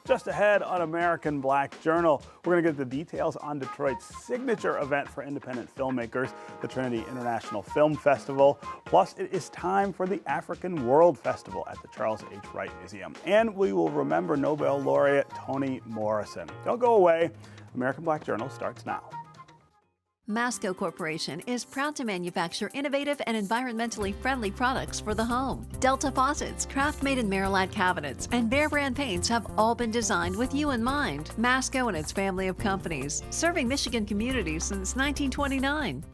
Just ahead on American Black Journal, we're going to get the details on Detroit's signature event for independent filmmakers, the Trinity International Film Festival. Plus, it is time for the African World Festival at the Charles H. Wright Museum. And we will remember Nobel Laureate Toni Morrison. Don't go away. American Black Journal starts now. Masco Corporation is proud to manufacture innovative and environmentally friendly products for the home. Delta faucets, craft-made in Merillat cabinets, and Behr brand paints have all been designed with you in mind. Masco and its family of companies, serving Michigan communities since 1929.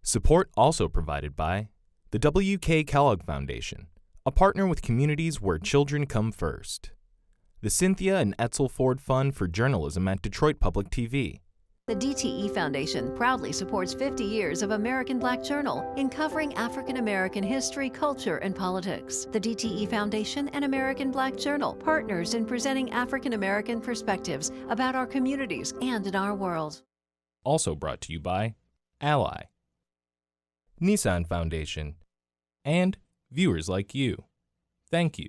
Support also provided by the W.K. Kellogg Foundation, a partner with communities where children come first. The Cynthia and Edsel Ford Fund for Journalism at Detroit Public TV. The DTE Foundation proudly supports 50 years of American Black Journal in covering African American history, culture, and politics. The DTE Foundation and American Black Journal, partners in presenting African American perspectives about our communities and in our world. Also brought to you by Ally, Nissan Foundation, and viewers like you. Thank you.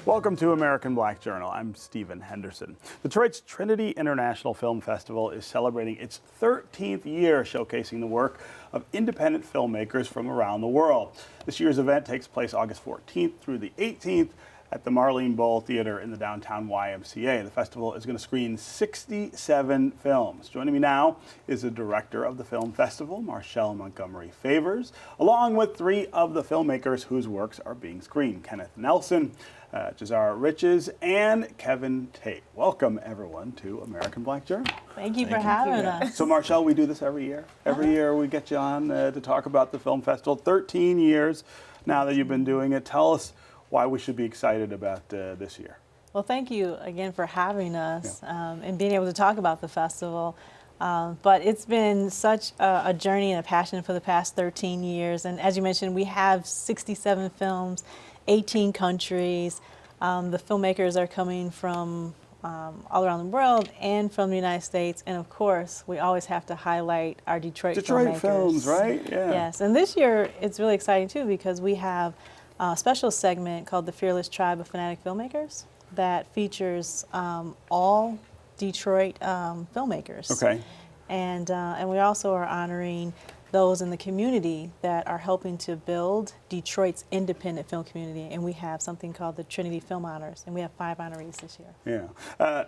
Welcome to American Black Journal. I'm Stephen Henderson. Detroit's Trinity International Film Festival is celebrating its 13th year, showcasing the work of independent filmmakers from around the world. This year's event takes place August 14th through the 18th at the Marlene Bowl Theater in the downtown YMCA. The festival is going to screen 67 films. Joining me now is the director of the film festival, Marshall Montgomery Favors, along with three of the filmmakers whose works are being screened, Kenneth Nelson, Jazara Riches, and Kevin Tate. Welcome, everyone, to American Black Journal. Thank you for having us. So, Marshall, we do this every year. Every year we get you on to talk about the film festival. 13 years now that you've been doing it. Tell us why we should be excited about this year. Well, thank you again for having us and being able to talk about the festival. But it's been such a journey and a passion for the past 13 years. And as you mentioned, we have 67 films, 18 countries. The filmmakers are coming from all around the world and from the United States. And of course, we always have to highlight our Detroit filmmakers. films, right? Yeah. Yes, and this year it's really exciting too because we have a special segment called the Fearless Tribe of Fanatic Filmmakers that features all Detroit filmmakers. Okay. And we also are honoring those in the community that are helping to build Detroit's independent film community. And we have something called the Trinity Film Honors, and we have 5 honorees this year. Yeah.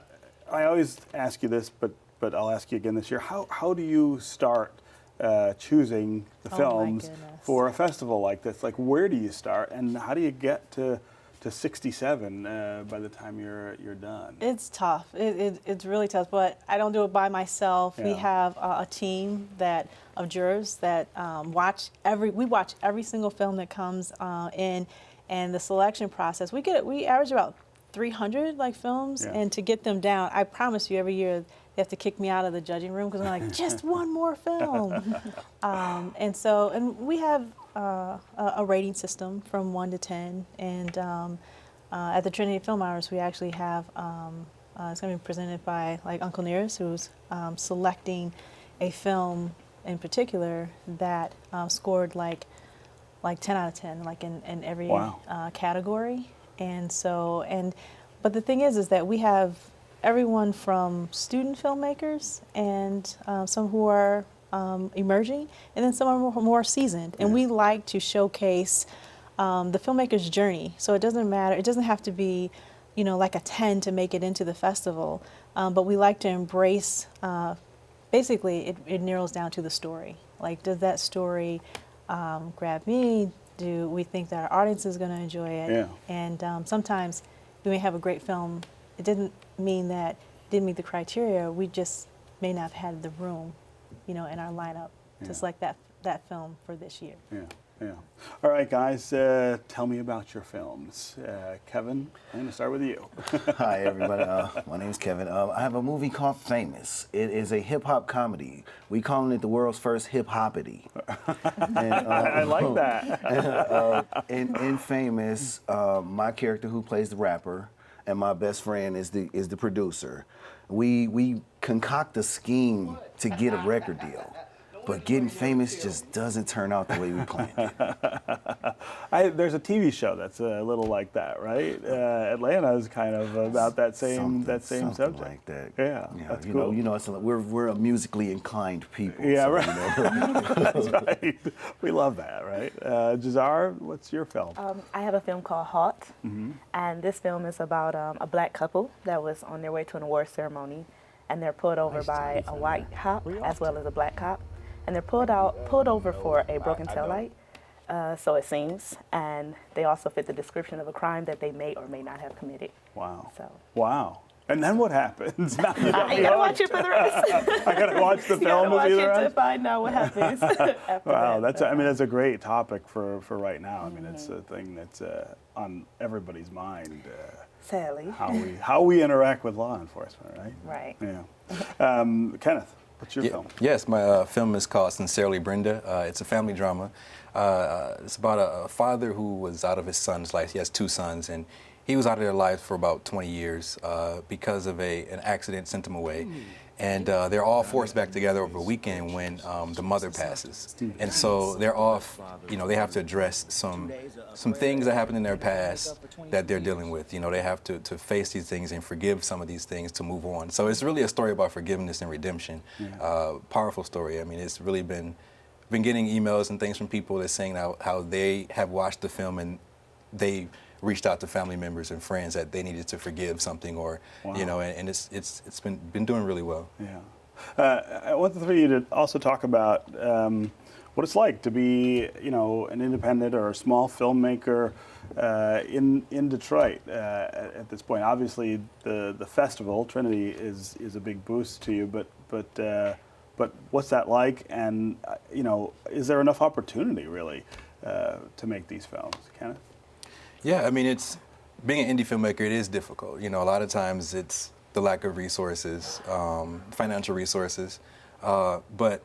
I always ask you this, but I'll ask you again this year. How do you start choosing the films for a festival like this? Like, where do you start, and how do you get to 67 by the time you're done? It's tough. It's really tough, but I don't do it by myself. Yeah. We have a team of jurors that watch every single film that comes in, and the selection process. We average about 300 films, and to get them down, I promise you, every year they have to kick me out of the judging room because I'm like, just one more film. And we have a rating system from 1 to 10, and at the Trinity Film Hours we actually have it's going to be presented by Uncle Nearest, who's selecting a film in particular that scored like 10 out of 10, in every category. But the thing is that we have everyone from student filmmakers and some who are emerging, and then some are more seasoned. And we like to showcase the filmmaker's journey. So it doesn't matter, it doesn't have to be, like a 10 to make it into the festival, but we like to embrace, basically it narrows down to the story. Like, does that story grab me? Do we think that our audience is going to enjoy it? Yeah. And sometimes we may have a great film. It didn't mean that it didn't meet the criteria. We just may not have had the room, in our lineup to select that film for this year. Yeah. Yeah. All right, guys, tell me about your films. Kevin, I'm going to start with you. Hi, everybody. My name is Kevin. I have a movie called Famous. It is a hip-hop comedy. We calling it the world's first hip-hoppity. I like that. In Famous, my character who plays the rapper and my best friend is the producer. We concoct a scheme to get a record deal. But getting famous just doesn't turn out the way we planned it. There's a TV show that's a little like that, right? Atlanta is kind of about that same subject. Like that. Yeah, that's cool. We're a musically inclined people. Yeah, so, right. That's right. We love that, right? Jazar, what's your film? I have a film called Halt, and this film is about a black couple that was on their way to an award ceremony, and they're pulled over by a white cop as well as a black cop. And they're pulled over for a broken taillight, so it seems, and they also fit the description of a crime that they may or may not have committed. Wow. So. Wow. And then what happens? Now you got me You gotta hooked. watch it for the rest. I gotta watch the You film gotta to watch see the it to rest. find out what happens after Wow, that. that's a great topic for right now. I mean, it's a thing that's on everybody's mind. Sadly. How we interact with law enforcement, right? Right. Yeah. Kenneth, what's your film? Yes, my film is called Sincerely Brenda. It's a family drama. It's about a father who was out of his son's life. He has two sons, and he was out of their lives for about 20 years because of an accident sent him away. And they're all forced back together over a weekend when the mother passes. And so they're off, they have to address some things that happened in their past that they're dealing with. They have to face these things and forgive some of these things to move on. So it's really a story about forgiveness and redemption. Powerful story. I mean, it's really been getting emails and things from people that saying how they have watched the film and they reached out to family members and friends that they needed to forgive something, or and it's been doing really well. Yeah, I want the three of you to also talk about what it's like to be an independent or a small filmmaker in Detroit at this point. Obviously, the festival Trinity is a big boost to you, but what's that like? And is there enough opportunity really to make these films, Kenneth? Yeah, I mean, being an indie filmmaker, it is difficult. A lot of times it's the lack of resources, financial resources, but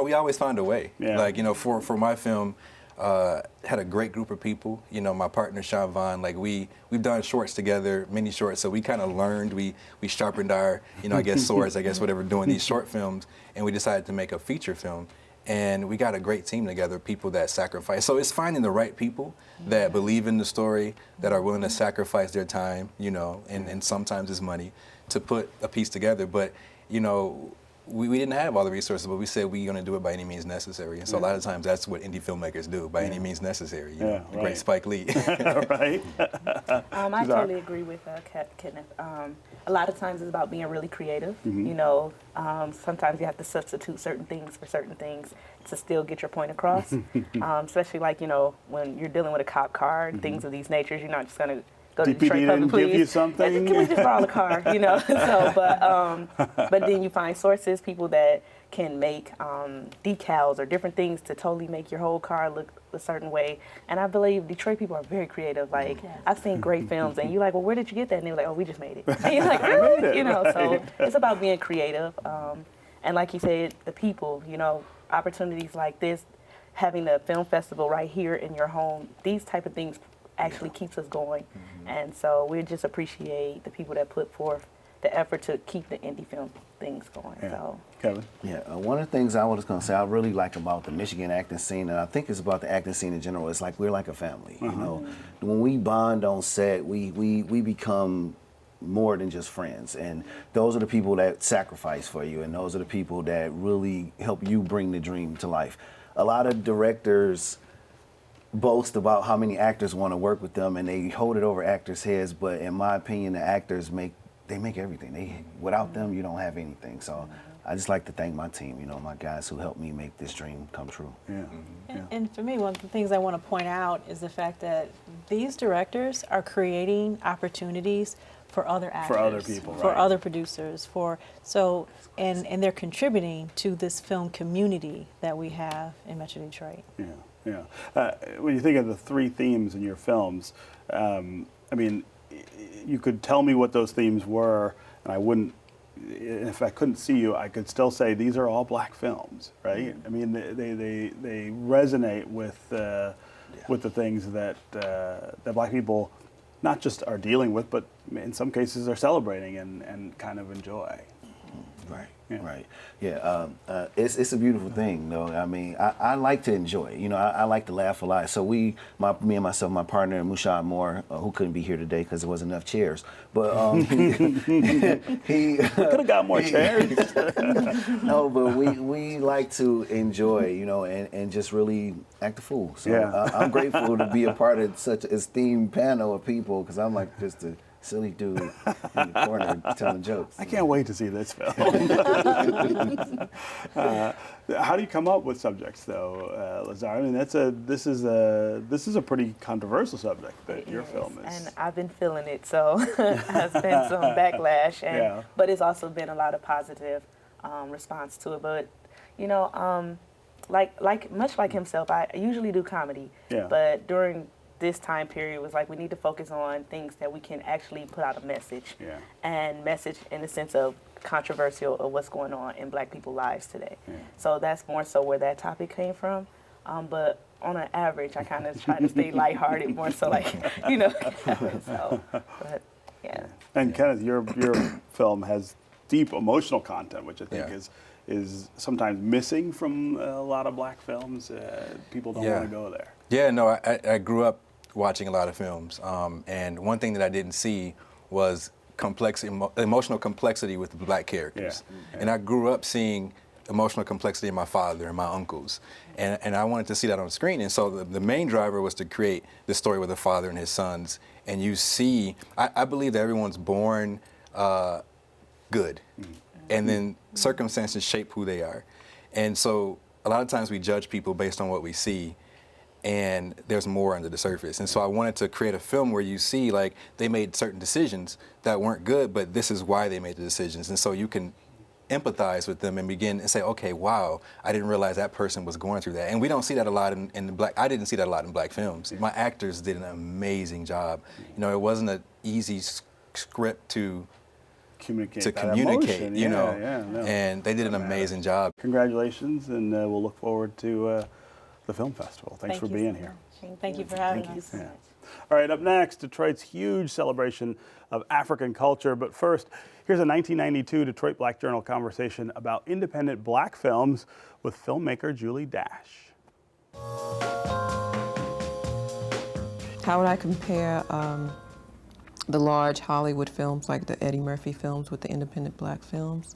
we always find a way. Yeah. Like for my film, had a great group of people. My partner Sean Vaughn, like we've done shorts together, mini shorts, so we kind of learned. We sharpened our I guess swords, I guess whatever, doing these short films, and we decided to make a feature film. And we got a great team together, people that sacrifice. So it's finding the right people that believe in the story, that are willing to sacrifice their time, and sometimes it's money, to put a piece together. But, we didn't have all the resources, but we said we're going to do it by any means necessary. And so a lot of times that's what indie filmmakers do, by any means necessary. The great Spike Lee. Right. I totally agree with Kenneth. A lot of times it's about being really creative. Sometimes you have to substitute certain things for certain things to still get your point across. Especially when you're dealing with a cop car and things of these natures, you're not just going to go to Detroit Public Police. Give you something? Can we just borrow the car? So, but then you find sources, people that can make decals or different things to totally make your whole car look a certain way. And I believe Detroit people are very creative. Like, I've seen great films, and you're like, well, where did you get that? And they're like, oh, we just made it. And you're like, really? So it's about being creative. And like you said, the people, opportunities like this, having the film festival right here in your home, these type of things actually keeps us going. And so we just appreciate the people that put forth the effort to keep the indie film things going. So Kevin? Yeah, one of the things I was going to say I really like about the Michigan acting scene, and I think it's about the acting scene in general, it's like we're like a family. When we bond on set, we become more than just friends, and those are the people that sacrifice for you, and those are the people that really help you bring the dream to life. A lot of directors boast about how many actors want to work with them, and they hold it over actors' heads, but in my opinion, the actors make everything. Without them, you don't have anything. So I just like to thank my team, my guys who helped me make this dream come true. And for me, one of the things I want to point out is the fact that these directors are creating opportunities for other actors, for other people, for right. other producers, and they're contributing to this film community that we have in Metro Detroit. Yeah. Yeah. When you think of the three themes in your films, I mean, you could tell me what those themes were, and I wouldn't. If I couldn't see you, I could still say these are all black films, right? I mean, they resonate with the things that that black people not just are dealing with, but in some cases are celebrating and kind of enjoy. Right. Yeah. Right. Yeah. It's a beautiful thing, though. I mean, I like to enjoy it. You know, I like to laugh a lot. So me and myself, my partner, Mushad Moore, who couldn't be here today because there wasn't enough chairs, but he Could have got more chairs. No, but we like to enjoy, you know, and just really act a fool. So Yeah. I'm grateful to be a part of such an esteemed panel of people because I'm like just a silly dude in the corner telling jokes. I can't wait to see this film. How do you come up with subjects, though, Lazar? I mean, this is a pretty controversial subject that your film is. And I've been feeling it, so there's been some backlash, but it's also been a lot of positive response to it. But you know, much like himself, I usually do comedy, but during this time period was like we need to focus on things that we can actually put out a message, and message in the sense of controversial of what's going on in black people's lives today. So that's more so where that topic came from. But on an average, I kind of try to stay lighthearted, more so like, you know. So, but yeah. And Kenneth, your film has deep emotional content, which I think is sometimes missing from a lot of black films. People don't want to go there. Yeah, no, I grew up watching a lot of films, and one thing that I didn't see was emotional complexity with the black characters. And I grew up seeing emotional complexity in my father and my uncles, and I wanted to see that on the screen. And so the main driver was to create this story with a father and his sons. And you see, I believe that everyone's born good, and then circumstances shape who they are. And so a lot of times we judge people based on what we see, and there's more under the surface. And so I wanted to create a film where you see like they made certain decisions that weren't good, but this is why they made the decisions. And so you can empathize with them and begin and say, okay, wow, I didn't realize that person was going through that. And we don't see that a lot in the black, I didn't see that a lot in black films. My actors did an amazing job. You know, it wasn't an easy script to communicate, emotion. you know, No. and they did an amazing job. Congratulations, and we'll look forward to the film festival. Thanks for being here. Thank you for having us. Yeah. All right, up next, Detroit's huge celebration of African culture. But first, here's a 1992 Detroit Black Journal conversation about independent black films with filmmaker Julie Dash. How would I compare the large Hollywood films like the Eddie Murphy films with the independent black films?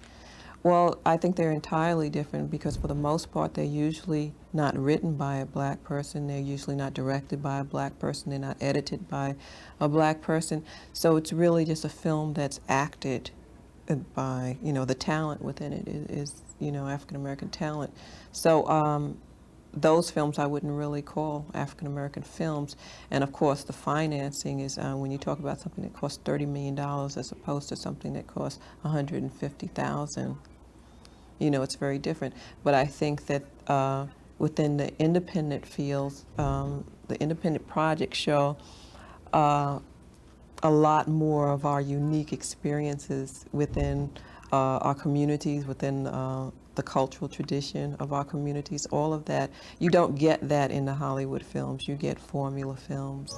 Well, I think they're entirely different because for the most part, they're usually not written by a black person. They're usually not directed by a black person. They're not edited by a black person. So it's really just a film that's acted by, you know, the talent within it is you know, African-American talent. So those films I wouldn't really call African-American films. And of course, the financing is when you talk about something that costs $30 million as opposed to something that costs $150,000. You know, it's very different. But I think that within the independent fields, the independent projects show a lot more of our unique experiences within our communities, within the cultural tradition of our communities, all of that. You don't get that in the Hollywood films. You get formula films.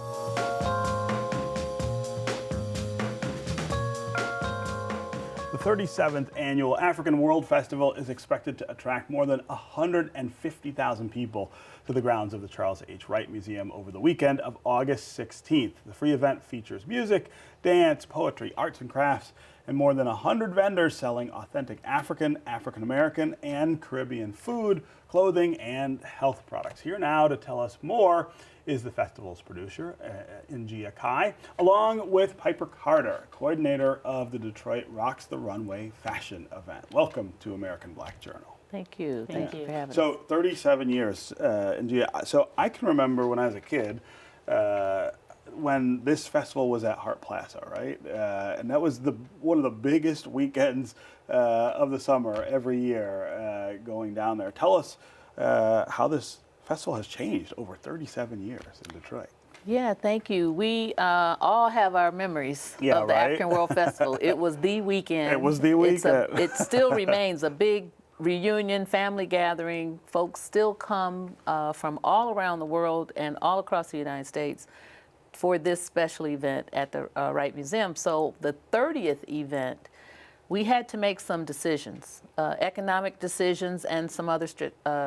The 37th Annual African World Festival is expected to attract more than 150,000 people to the grounds of the Charles H. Wright Museum over the weekend of August 16th. The free event features music, dance, poetry, arts and crafts, and more than 100 vendors selling authentic African, African-American, and Caribbean food, clothing, and health products. Here now to tell us more is the festival's producer, Njia Kai, along with Piper Carter, coordinator of the Detroit Rocks the Runway fashion event. Welcome to American Black Journal. Thank you. Thank you for having us. So 37 years, Njia. So I can remember when I was a kid, when this festival was at Hart Plaza, right? And that was one of the biggest weekends of the summer every year going down there. Tell us how this festival has changed over 37 years in Detroit. Yeah, thank you. We all have our memories Yeah, of the right? African World Festival. It was the weekend. It was the weekend. It still remains a big reunion, family gathering. Folks still come from all around the world and all across the United States for this special event at the Wright Museum. So the 30th event, we had to make some decisions, economic decisions and some other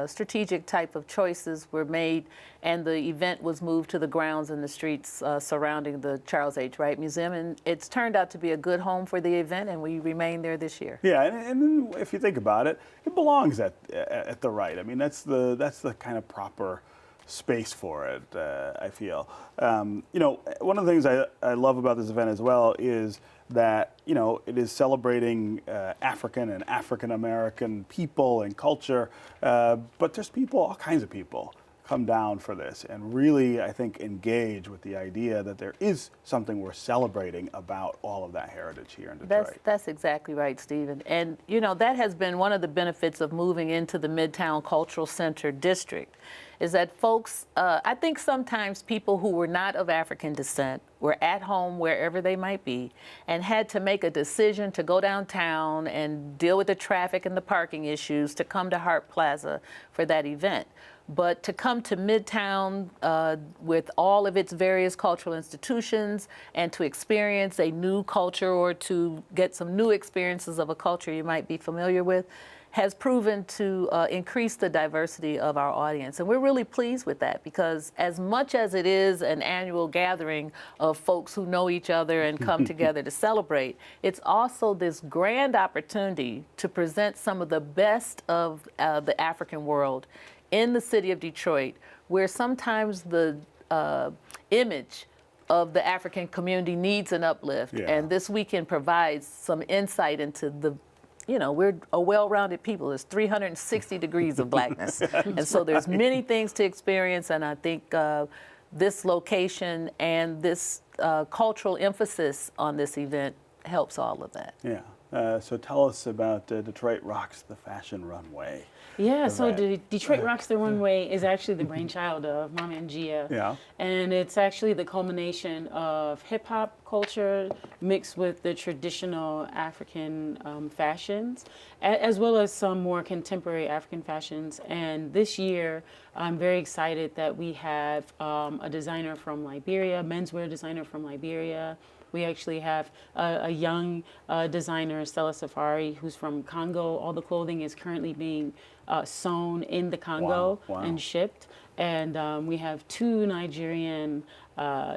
strategic type of choices were made, and the event was moved to the grounds and the streets surrounding the Charles H. Wright Museum, and it's turned out to be a good home for the event, and we remain there this year. Yeah, and if you think about it, it belongs at the Wright. I mean, that's the kind of proper space for it, I feel. You know, one of the things I love about this event as well is that, you know, it is celebrating African and African American people and culture, but there's people, all kinds of people, come down for this and really, I think, engage with the idea that there is something we're celebrating about all of that heritage here in Detroit. That's exactly right, Stephen. And, you know, that has been one of the benefits of moving into the Midtown Cultural Center district, is that folks, I think sometimes people who were not of African descent were at home wherever they might be and had to make a decision to go downtown and deal with the traffic and the parking issues to come to Hart Plaza for that event. But to come to Midtown with all of its various cultural institutions and to experience a new culture or to get some new experiences of a culture you might be familiar with has proven to increase the diversity of our audience. And we're really pleased with that, because as much as it is an annual gathering of folks who know each other and come together to celebrate, it's also this grand opportunity to present some of the best of the African world in the city of Detroit, where sometimes the image of the African community needs an uplift. Yeah. And this weekend provides some insight into the, you know, we're a well-rounded people. There's 360 degrees of blackness. And so there's many things to experience, and I think this location and this cultural emphasis on this event helps all of that. Yeah. So tell us about Detroit Rocks the Fashion Runway. Yeah, so Detroit Rocks the Runway is actually the brainchild of Mama and Gia. Yeah. And it's actually the culmination of hip hop culture mixed with the traditional African fashions, as well as some more contemporary African fashions. And this year, I'm very excited that we have a designer from Liberia, menswear designer from Liberia. We actually have a young designer, Stella Safari, who's from Congo. All the clothing is currently being sewn in the Congo and shipped. And we have two Nigerian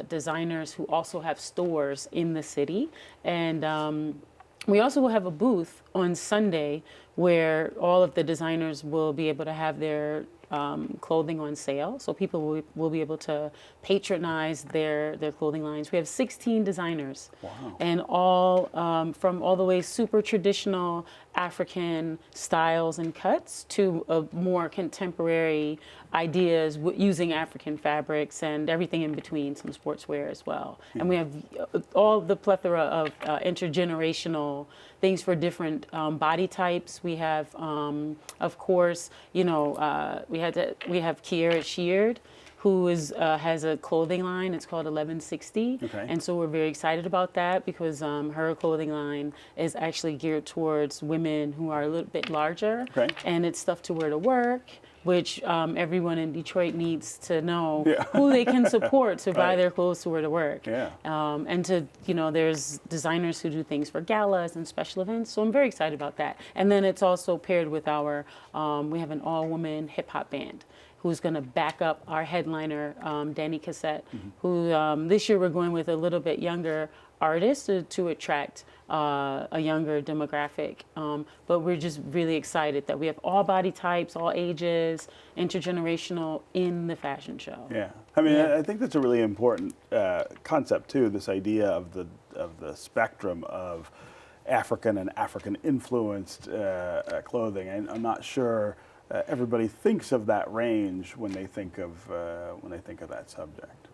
designers who also have stores in the city. And we also will have a booth on Sunday where all of the designers will be able to have their clothing on sale. So people will be able to patronize their clothing lines. We have 16 designers. Wow. And all from all the way super traditional African styles and cuts to more contemporary ideas using African fabrics and everything in between, some sportswear as well. Yeah. And we have all the plethora of intergenerational things for different body types. We have, of course, you know, we have Kiera Sheard, who has a clothing line. It's called 1160. Okay. And so we're very excited about that because her clothing line is actually geared towards women who are a little bit larger. Okay. And it's stuff to wear to work, which everyone in Detroit needs to know who they can support to buy their clothes to wear to work. Yeah. And to, you know, there's designers who do things for galas and special events. So I'm very excited about that. And then it's also paired with our, we have an all-woman hip-hop band who's going to back up our headliner, Danny Cassette, who this year we're going with a little bit younger artist to attract a younger demographic. But we're just really excited that we have all body types, all ages, intergenerational in the fashion show. Yeah, I mean, I think that's a really important concept too, this idea of the spectrum of African and African influenced clothing. And I'm not sure everybody thinks of that range when they think of that subject.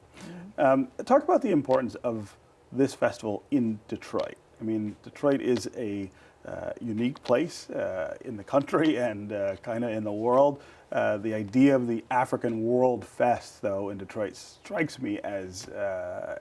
Talk about the importance of this festival in Detroit. I mean, Detroit is a unique place in the country and kind of in the world. The idea of the African World Fest, though, in Detroit strikes me as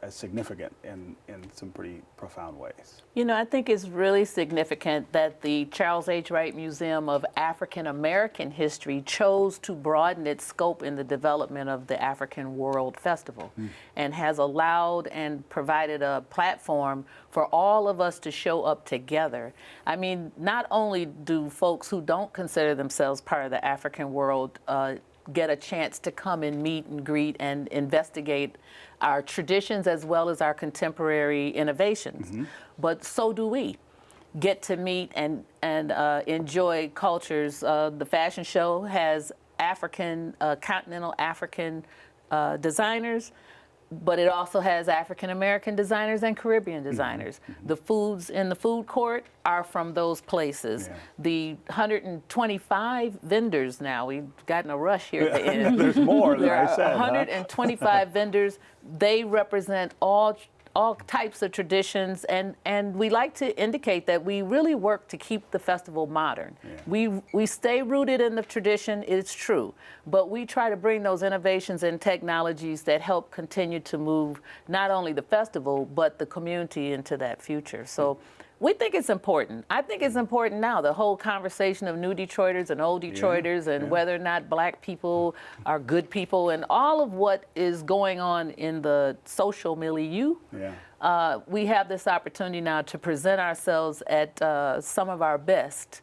significant in some pretty profound ways. You know, I think it's really significant that the Charles H. Wright Museum of African American History chose to broaden its scope in the development of the African World Festival and has allowed and provided a platform for all of us to show up together. I mean, not only do folks who don't consider themselves part of the African world get a chance to come and meet and greet and investigate our traditions as well as our contemporary innovations, but so do we get to meet and enjoy cultures. The fashion show has continental African designers, but it also has African American designers and Caribbean designers. The foods in the food court are from those places. The 125 vendors now, we've gotten a rush here at the end. There's more than There I are said. 125 vendors. They represent all types of traditions, and we like to indicate that we really work to keep the festival modern. We stay rooted in the tradition, it's true, but we try to bring those innovations and technologies that help continue to move not only the festival, but the community into that future. So we think it's important. I think it's important now, the whole conversation of new Detroiters and old Detroiters and whether or not black people are good people and all of what is going on in the social milieu. We have this opportunity now to present ourselves at some of our best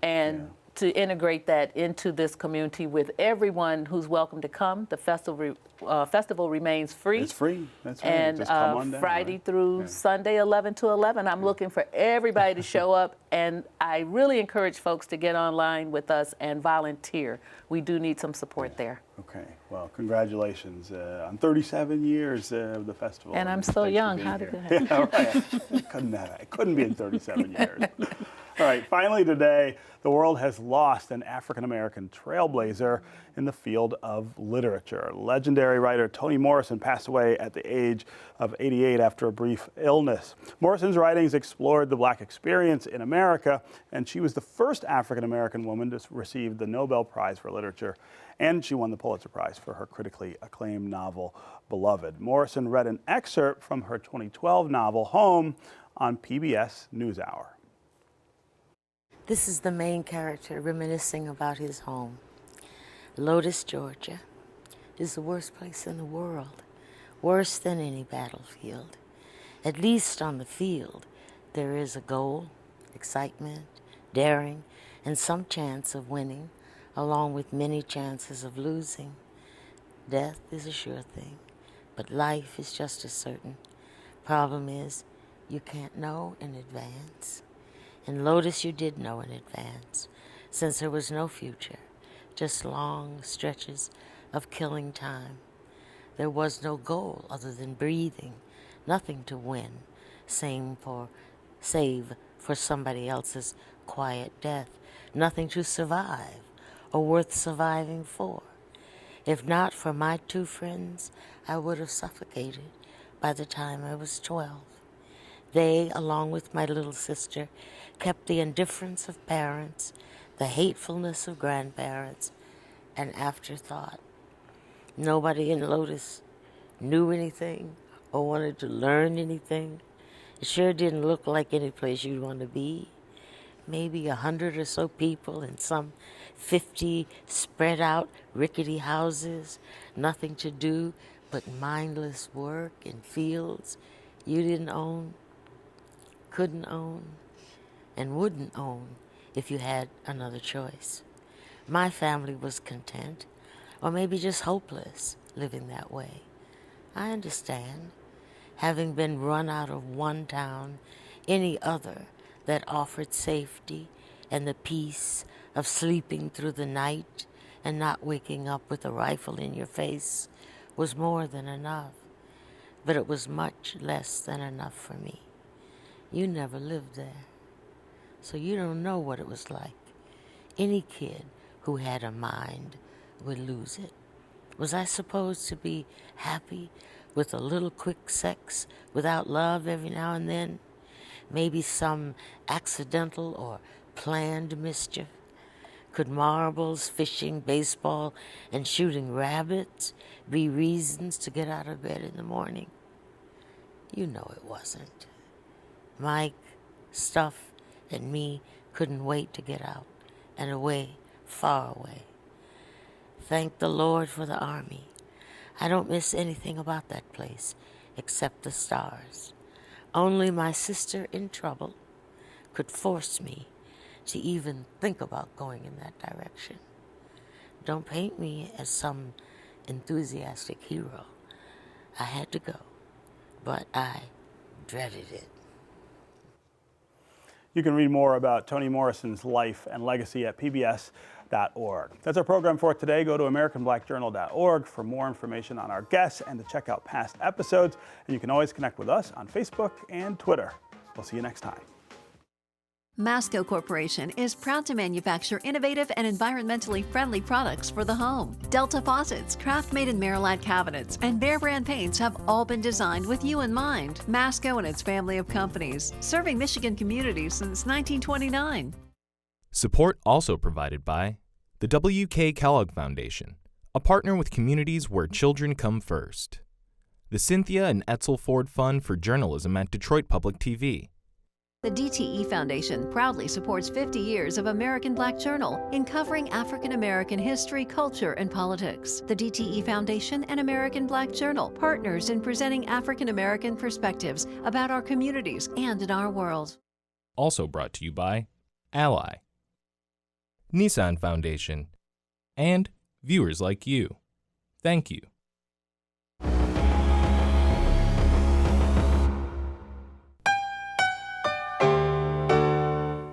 and to integrate that into this community with everyone who's welcome to come. The festival remains free. It's free. That's right. And Just come on down, Friday right? through Sunday, 11 to 11. I'm looking for everybody to show up, and I really encourage folks to get online with us and volunteer. We do need some support there. Okay. Well, congratulations on 37 years of the festival. And I'm still Thanks for young. being How did here. that? It couldn't be in 37 years. All right, finally today, the world has lost an African-American trailblazer in the field of literature. Legendary writer Toni Morrison passed away at the age of 88 after a brief illness. Morrison's writings explored the Black experience in America, and she was the first African-American woman to receive the Nobel Prize for Literature, and she won the Pulitzer Prize for her critically acclaimed novel, Beloved. Morrison read an excerpt from her 2012 novel, Home, on PBS NewsHour. This is the main character reminiscing about his home. Lotus, Georgia is the worst place in the world, worse than any battlefield. At least on the field, there is a goal, excitement, daring, and some chance of winning, along with many chances of losing. Death is a sure thing, but life is just as certain. Problem is, you can't know in advance. In Lotus, you did know in advance, since there was no future, just long stretches of killing time. There was no goal other than breathing, nothing to win, save for somebody else's quiet death, nothing to survive or worth surviving for. If not for my two friends, I would have suffocated by the time I was 12. They, along with my little sister, kept the indifference of parents, the hatefulness of grandparents, and afterthought. Nobody in Lotus knew anything or wanted to learn anything. It sure didn't look like any place you'd want to be. Maybe 100 or so people in some 50 spread out rickety houses, nothing to do but mindless work in fields you didn't own, couldn't own, and wouldn't own if you had another choice. My family was content, or maybe just hopeless, living that way. I understand, having been run out of one town, any other that offered safety and the peace of sleeping through the night and not waking up with a rifle in your face was more than enough. But it was much less than enough for me. You never lived there, so you don't know what it was like. Any kid who had a mind would lose it. Was I supposed to be happy with a little quick sex without love every now and then? maybe some accidental or planned mischief? Could marbles, fishing, baseball, and shooting rabbits be reasons to get out of bed in the morning? You know it wasn't. Mike, Stuff, and me couldn't wait to get out and away, far away. Thank the Lord for the Army. I don't miss anything about that place except the stars. Only my sister in trouble could force me to even think about going in that direction. Don't paint me as some enthusiastic hero. I had to go, but I dreaded it. You can read more about Toni Morrison's life and legacy at pbs.org. That's our program for today. Go to AmericanBlackJournal.org for more information on our guests and to check out past episodes. And you can always connect with us on Facebook and Twitter. We'll see you next time. Masco Corporation is proud to manufacture innovative and environmentally friendly products for the home. Delta faucets, craft-made in Merillat cabinets, and Behr brand paints have all been designed with you in mind. Masco and its family of companies, serving Michigan communities since 1929. Support also provided by the W.K. Kellogg Foundation, a partner with communities where children come first. The Cynthia and Edsel Ford Fund for Journalism at Detroit Public TV. The DTE Foundation proudly supports 50 years of American Black Journal in covering African American history, culture, and politics. The DTE Foundation and American Black Journal, partners in presenting African American perspectives about our communities and in our world. Also brought to you by Ally, Nissan Foundation, and viewers like you. Thank you.